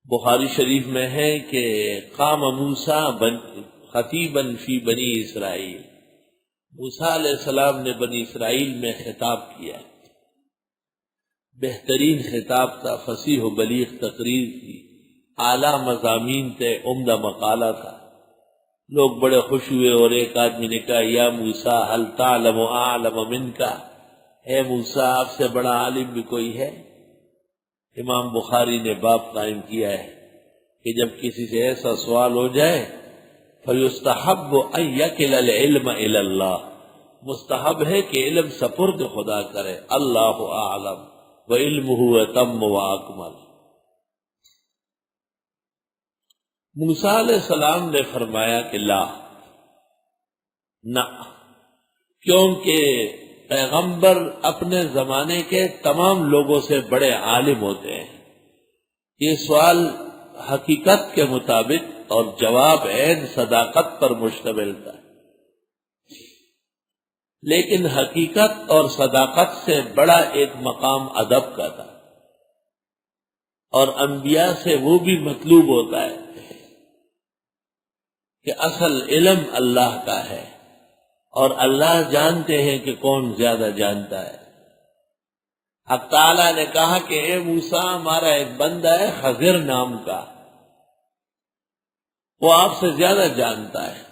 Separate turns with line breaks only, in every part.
بخاری شریف میں ہے کہ قام موسیٰ خطیبا فی بنی اسرائیل، موسیٰ علیہ السلام نے بنی اسرائیل میں خطاب کیا، بہترین خطاب تھا، فصیح و بلیغ تقریر تھی، اعلیٰ مضامین تھے، عمدہ مقالہ تھا۔ لوگ بڑے خوش ہوئے اور ایک آدمی نے کہا یا موسیٰ هل تعلم اعلم منک، اے موسیٰ آپ سے بڑا عالم بھی کوئی ہے؟ امام بخاری نے باب قائم کیا ہے کہ جب کسی سے ایسا سوال ہو جائے فَيُسْتَحَبُّ أَن يَكِلَ الْعِلْمَ إِلَى اللَّهِ، مستحب ہے کہ علم سپرد خدا کرے، اللہ اعلم وعلمہ اتم واکمل۔ موسیٰ علیہ السلام نے فرمایا کہ لا، نہ، کیونکہ پیغمبر اپنے زمانے کے تمام لوگوں سے بڑے عالم ہوتے ہیں۔ یہ سوال حقیقت کے مطابق اور جواب عین صداقت پر مشتمل تھا، لیکن حقیقت اور صداقت سے بڑا ایک مقام ادب کا تھا، اور انبیاء سے وہ بھی مطلوب ہوتا ہے کہ اصل علم اللہ کا ہے، اور اللہ جانتے ہیں کہ کون زیادہ جانتا ہے۔ حق تعالیٰ نے کہا کہ اے موسیٰ، ہمارا ایک بندہ ہے خضر نام کا، وہ آپ سے زیادہ جانتا ہے۔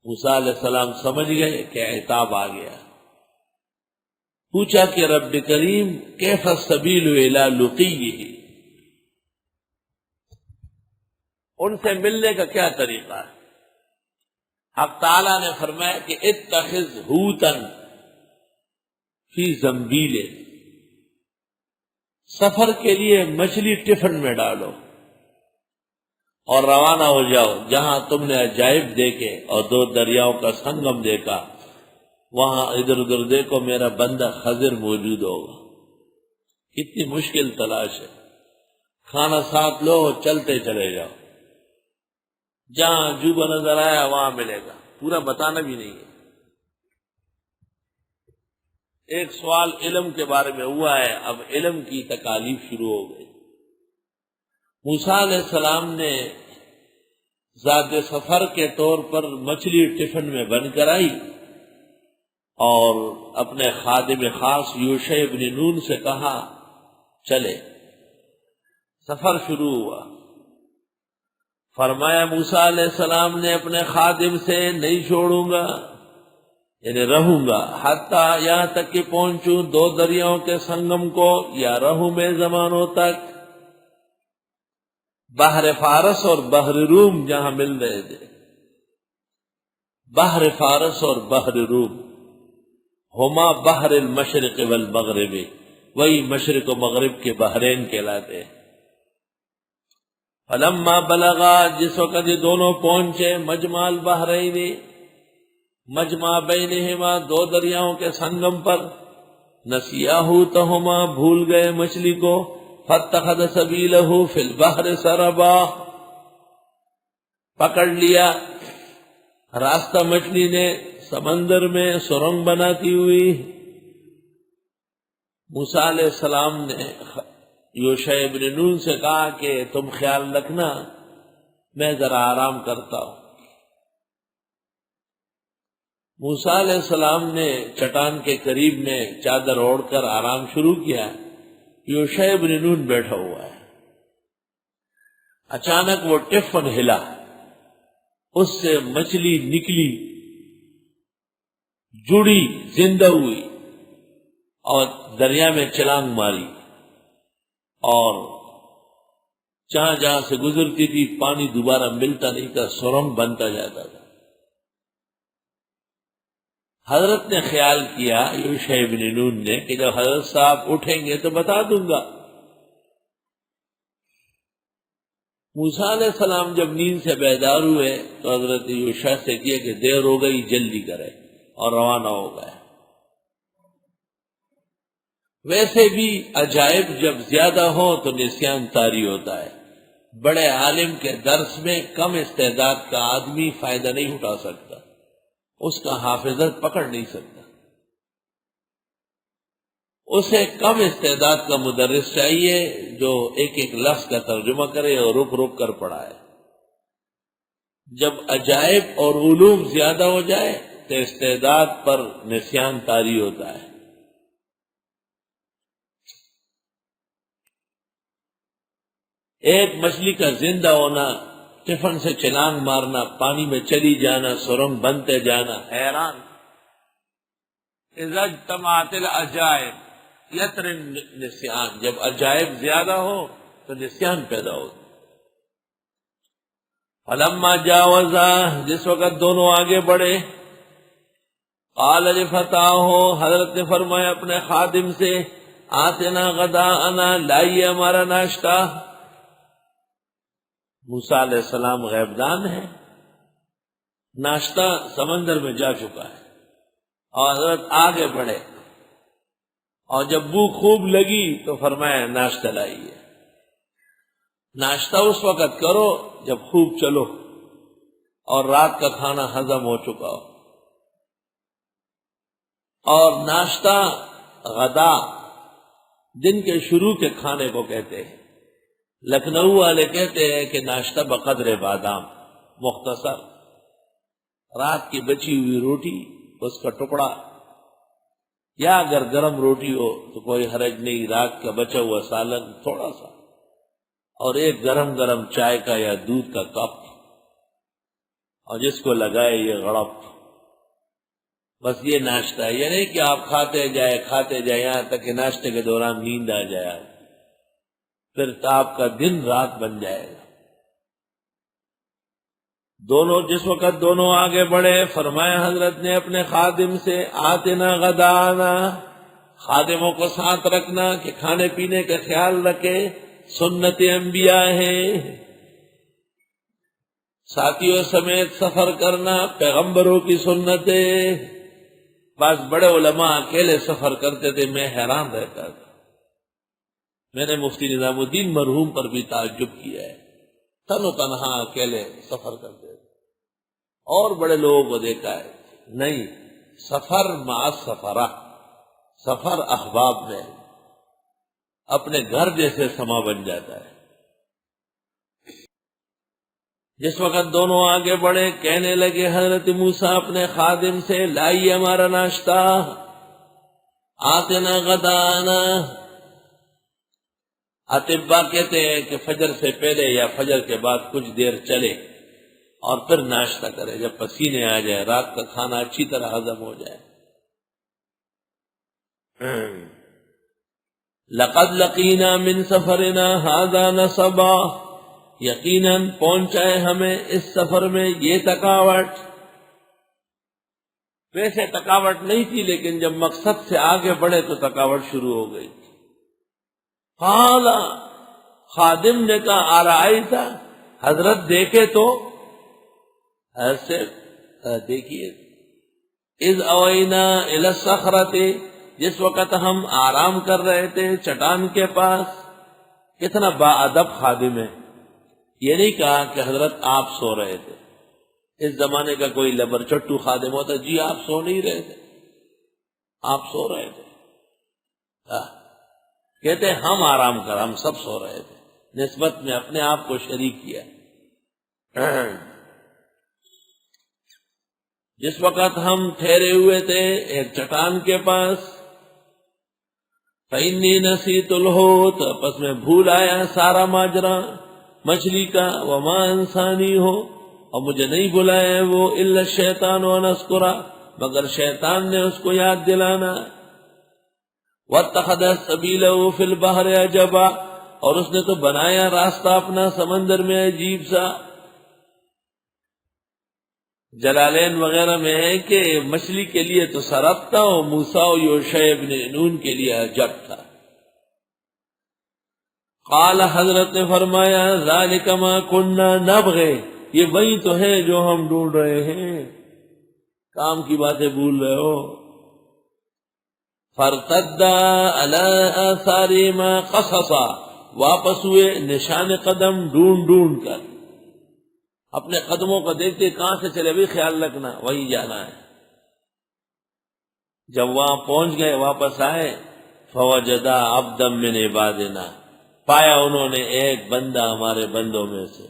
موسیٰ علیہ السلام سمجھ گئے کہ عتاب آ گیا، پوچھا کہ رب کریم کیف السبیل الی لقیہ، ان سے ملنے کا کیا طریقہ ہے؟ حق تعالیٰ نے فرمایا کہ اتخذ حوتن فی زنبیل، سفر کے لیے مچھلی ٹفن میں ڈالو اور روانہ ہو جاؤ، جہاں تم نے عجائب دیکھے اور دو دریاؤں کا سنگم دیکھا، وہاں ادھر ادھر دیکھو میرا بندہ خضر موجود ہوگا۔ کتنی مشکل تلاش ہے، کھانا ساتھ لو اور چلتے چلے جاؤ، جہاں عجوبہ نظر آیا وہاں ملے گا، پورا بتانا بھی نہیں ہے۔ ایک سوال علم کے بارے میں ہوا ہے، اب علم کی تکالیف شروع ہو گئی۔ موسیٰ علیہ السلام نے ذات سفر کے طور پر مچھلی ٹفن میں بند کرائی اور اپنے خادم خاص یوشع ابن نون سے کہا چلے۔ سفر شروع ہوا، فرمایا موسیٰ علیہ السلام نے اپنے خادم سے نہیں چھوڑوں گا، یعنی رہوں گا، حتیٰ یہاں تک کہ پہنچوں دو دریاؤں کے سنگم کو، یا رہوں میں زمانوں تک۔ بحر فارس اور بحر روم جہاں مل رہے تھے، بحر فارس اور بحر روم ہما بحر المشرق والمغرب، وہی مشرق و مغرب کے بحرین کہلاتے ہیں۔ فلما بلغا، جس وقت یہ دونوں پہنچے، مجمع البحرین، مجمع بینہما، دو دریاؤں کے سنگم پر، نسیاہ حوتہما، بھول گئے مچھلی کو، فاتخذ سبیلہ فی البحر سربا، پکڑ لیا راستہ مچھلی نے سمندر میں سرنگ بناتی ہوئی۔ موسیٰ علیہ السلام نے یوشع ابن نون سے کہا کہ تم خیال رکھنا، میں ذرا آرام کرتا ہوں۔ موسیٰ علیہ السلام نے چٹان کے قریب میں چادر اوڑھ کر آرام شروع کیا، یوشع ابن نون بیٹھا ہوا ہے۔ اچانک وہ ٹفن ہلا، اس سے مچھلی نکلی، جڑی، زندہ ہوئی اور دریا میں چھلانگ ماری، اور جہاں جہاں سے گزرتی تھی پانی دوبارہ ملتا نہیں تھا، سرنگ بنتا جاتا تھا۔ حضرت نے خیال کیا، یوشع ابن نون نے، کہ جب حضرت صاحب اٹھیں گے تو بتا دوں گا۔ موسیٰ علیہ السلام جب نیند سے بیدار ہوئے تو حضرت یوشع سے کیا کہ دیر ہو گئی، جلدی کرے، اور روانہ ہو گئے۔ ویسے بھی عجائب جب زیادہ ہو تو نسیان طاری ہوتا ہے۔ بڑے عالم کے درس میں کم استعداد کا آدمی فائدہ نہیں اٹھا سکتا، اس کا حافظت پکڑ نہیں سکتا۔ اسے کم استعداد کا مدرس چاہیے جو ایک ایک لفظ کا ترجمہ کرے اور رک رک کر پڑھائے۔ جب عجائب اور علوم زیادہ ہو جائے تو استعداد پر نسیان طاری ہوتا ہے۔ ایک مچھلی کا زندہ ہونا، ٹفن سے چھلانگ مارنا، پانی میں چلی جانا، سرنگ بنتے جانا، حیران۔ اذا اجتمعت العجائب یتر النسیان، جب عجائب زیادہ ہو تو نسیان پیدا ہوتا۔ فلما جاوزا، جس وقت دونوں آگے بڑھے، قال لفتاه، حضرت نے فرمایا اپنے خادم سے، آتنا غداءنا، لائیے ہمارا ناشتہ۔ موسیٰ علیہ السلام غیبدان ہے، ناشتہ سمندر میں جا چکا ہے، اور حضرت آگے بڑھے، اور جب بھوک خوب لگی تو فرمایا ناشتہ لائیے۔ ناشتہ اس وقت کرو جب خوب چلو اور رات کا کھانا ہضم ہو چکا ہو۔ اور ناشتہ غدا دن کے شروع کے کھانے کو کہتے ہیں۔ لکھنؤ والے کہتے ہیں کہ ناشتہ بقدر بادام، مختصر، رات کی بچی ہوئی روٹی، اس کا ٹکڑا، یا اگر گرم روٹی ہو تو کوئی حرج نہیں، رات کا بچا ہوا سالن تھوڑا سا، اور ایک گرم گرم چائے کا یا دودھ کا کپ، اور جس کو لگائے یہ غڑپ۔ بس یہ ناشتہ ہے، یہ نہیں کہ آپ کھاتے جائے یہاں تک کہ ناشتے کے دوران نیند آ جائے، پھر آپ کا دن رات بن جائے گا۔ جس وقت دونوں آگے بڑھے، فرمایا حضرت نے اپنے خادم سے، آتنا غدانا، خادموں کو ساتھ رکھنا کہ کھانے پینے کا خیال رکھے، سنت انبیاء ہے۔ ساتھیوں سمیت سفر کرنا پیغمبروں کی سنت ہے۔ بعض بڑے علماء اکیلے سفر کرتے تھے، میں حیران رہتا تھا۔ میں نے مفتی نظام الدین مرحوم پر بھی تعجب کیا ہے، تن و تنہا اکیلے سفر کرتے تھے، اور بڑے لوگوں کو دیکھا ہے، نہیں، سفر مع سفرہ، سفر احباب میں اپنے گھر جیسے سما بن جاتا ہے۔ جس وقت دونوں آگے بڑھے، کہنے لگے حضرت موسیٰ اپنے خادم سے، لائیے ہمارا ناشتہ، آتنا غدانا۔ اطباء کہتے ہیں کہ فجر سے پہلے یا فجر کے بعد کچھ دیر چلے اور پھر ناشتہ کرے، جب پسینے آ جائے، رات کا کھانا اچھی طرح ہضم ہو جائے۔ لقد لقینا من سفرنا هذا نصبا، یقیناً پہنچائے ہمیں اس سفر میں یہ تھکاوٹ۔ ویسے تھکاوٹ نہیں تھی، لیکن جب مقصد سے آگے بڑھے تو تھکاوٹ شروع ہو گئی۔ قال، خادم نے کہا، آرائیت، حضرت دیکھے تو، ایسے دیکھیے، اذ اوینا الی الصخرۃ، جس وقت ہم آرام کر رہے تھے چٹان کے پاس۔ کتنا با ادب خادم ہے، یہ نہیں کہا کہ حضرت آپ سو رہے تھے۔ اس زمانے کا کوئی لبر چٹو خادم ہوتا، جی آپ سو نہیں رہے تھے، آپ سو رہے تھے۔ کہتے ہم آرام کر، ہم سب سو رہے تھے، نسبت میں اپنے آپ کو شریک کیا۔ جس وقت ہم ٹھہرے ہوئے تھے ایک چٹان کے پاس، فَإِنِّي نَسِيتُ الْحُوتَ، پس میں بھول آیا سارا ماجرا مچھلی کا، وَمَا أَنسَانِيهُ، اور مجھے نہیں بلایا وہ، إِلَّا الشَّيْطَانُ أَنْ أَذْكُرَهُ، مگر شیطان نے اس کو یاد دلانا۔ وَاتَّخَذَ سَبِيلَهُ فِي الْبَحْرِ عَجَبًا، اور اس نے تو بنایا راستہ اپنا سمندر میں عجیب سا۔ جلالین وغیرہ میں ہے کہ مچھلی کے لیے تو سرب تھا، اور موسیٰ و یوشع ابن نون کے لیے عجب تھا۔ قال، حضرت نے فرمایا، ذَلِكَ مَا كُنَّا نَبْغِ، یہ وہی تو ہے جو ہم ڈھونڈ رہے ہیں، کام کی باتیں بھول رہے ہو۔ فَارْتَدَّا عَلَىٰ آثَارِهِمَا قَصَصًا، واپس ہوئے نشان قدم ڈھونڈ ڈھونڈ کر، اپنے قدموں کو دیکھتے کہاں سے چلے، بھی خیال رکھنا وہی جانا ہے۔ جب وہاں پہنچ گئے، واپس آئے، فوجدا عبدا من عبادنا، پایا انہوں نے ایک بندہ ہمارے بندوں میں سے،